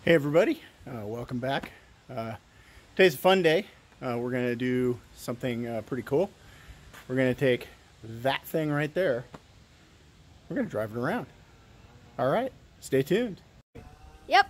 Hey everybody, welcome back. Today's a fun day. We're going to do something pretty cool. We're going to take that thing right there. We're going to drive it around. All right, stay tuned. Yep.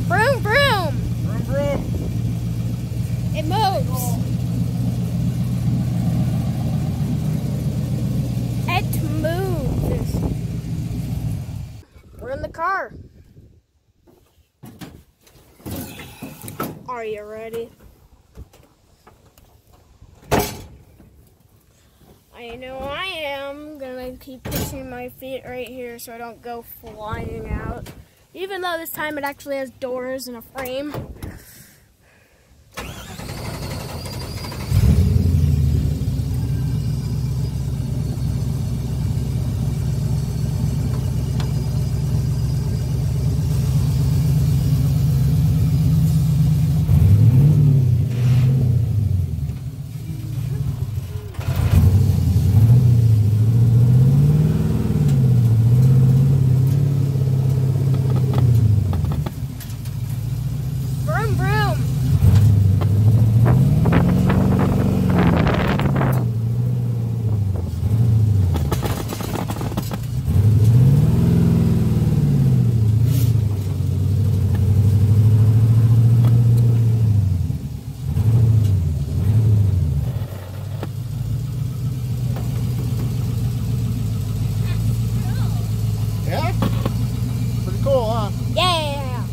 Vroom, vroom. Vroom, vroom. It moves. It moves. We're in the car. Are you ready? I know I am. Gonna keep pushing my feet right here so I don't go flying out. Even though this time it actually has doors and a frame. Vroom, vroom. Yeah? Pretty cool, huh? Yeah.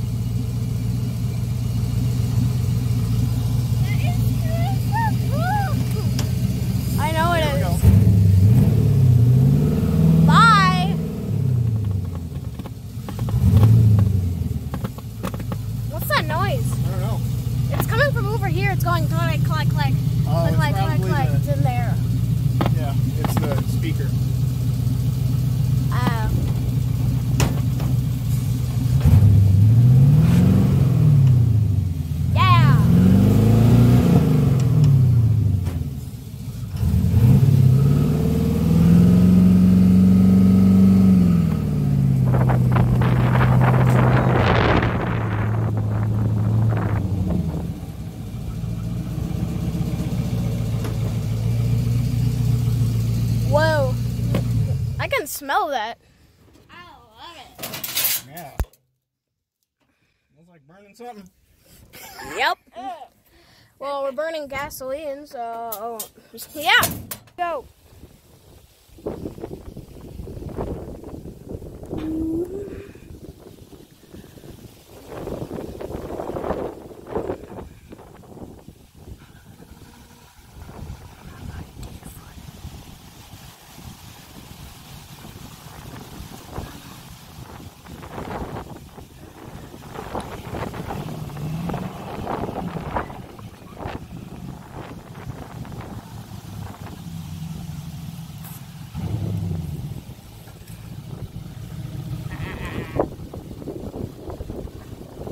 I know it Here we is. go. Bye. What's that noise? I don't know. It's coming from over here. It's going click, click, click. Oh, Click, it's click, click, probably click. the- It's in there. Yeah, it's the speaker. Oh. Yeah. Whoa. I can smell that. I love it. Yeah. Smells like burning something. Yep. Well, we're burning gasoline, so yeah. Go.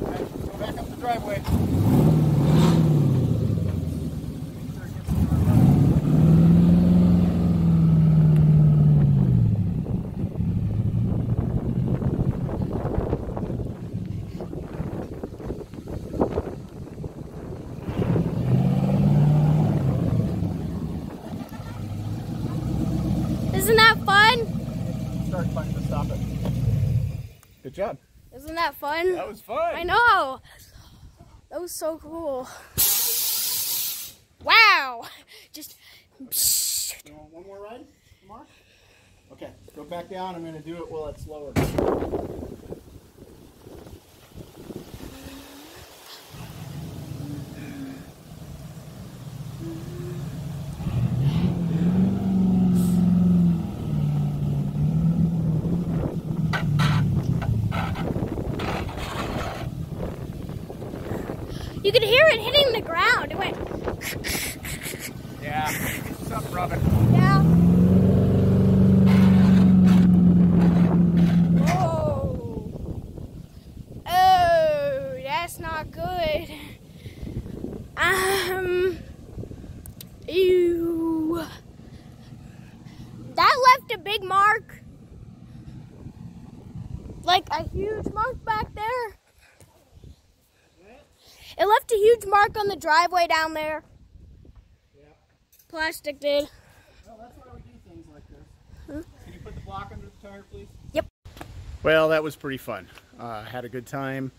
Okay, go back up the driveway. Isn't that fun? Start button to stop it. Good job. Isn't that fun? That was fun. I know. That was so cool. Wow. Just. You want one more ride, Mark? Okay, go back down. I'm going to do it while it's lower. You could hear it hitting the ground. It went. Yeah, something rubbing. Yeah. Whoa. Oh, that's not good. Ew. That left a big mark. Like a huge mark back there. It left a huge mark on the driveway down there. Yeah. Plastic did. Well, that's why we do things like this. Huh? Can you put the block under the tire, please? Yep. Well, that was pretty fun. Had a good time.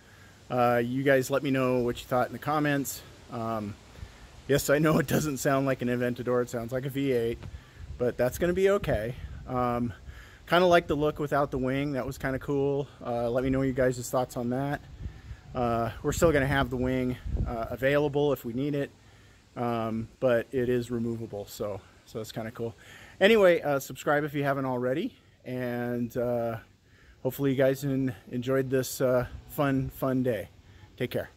You guys let me know what you thought in the comments. Yes, I know it doesn't sound like an Aventador. It sounds like a V8, but that's going to be okay. Kind of like the look without the wing. That was kind of cool. Let me know you guys' thoughts on that. We're still going to have the wing available if we need it, but it is removable, so it's kind of cool. Anyway, subscribe if you haven't already, and hopefully you guys enjoyed this fun day. Take care.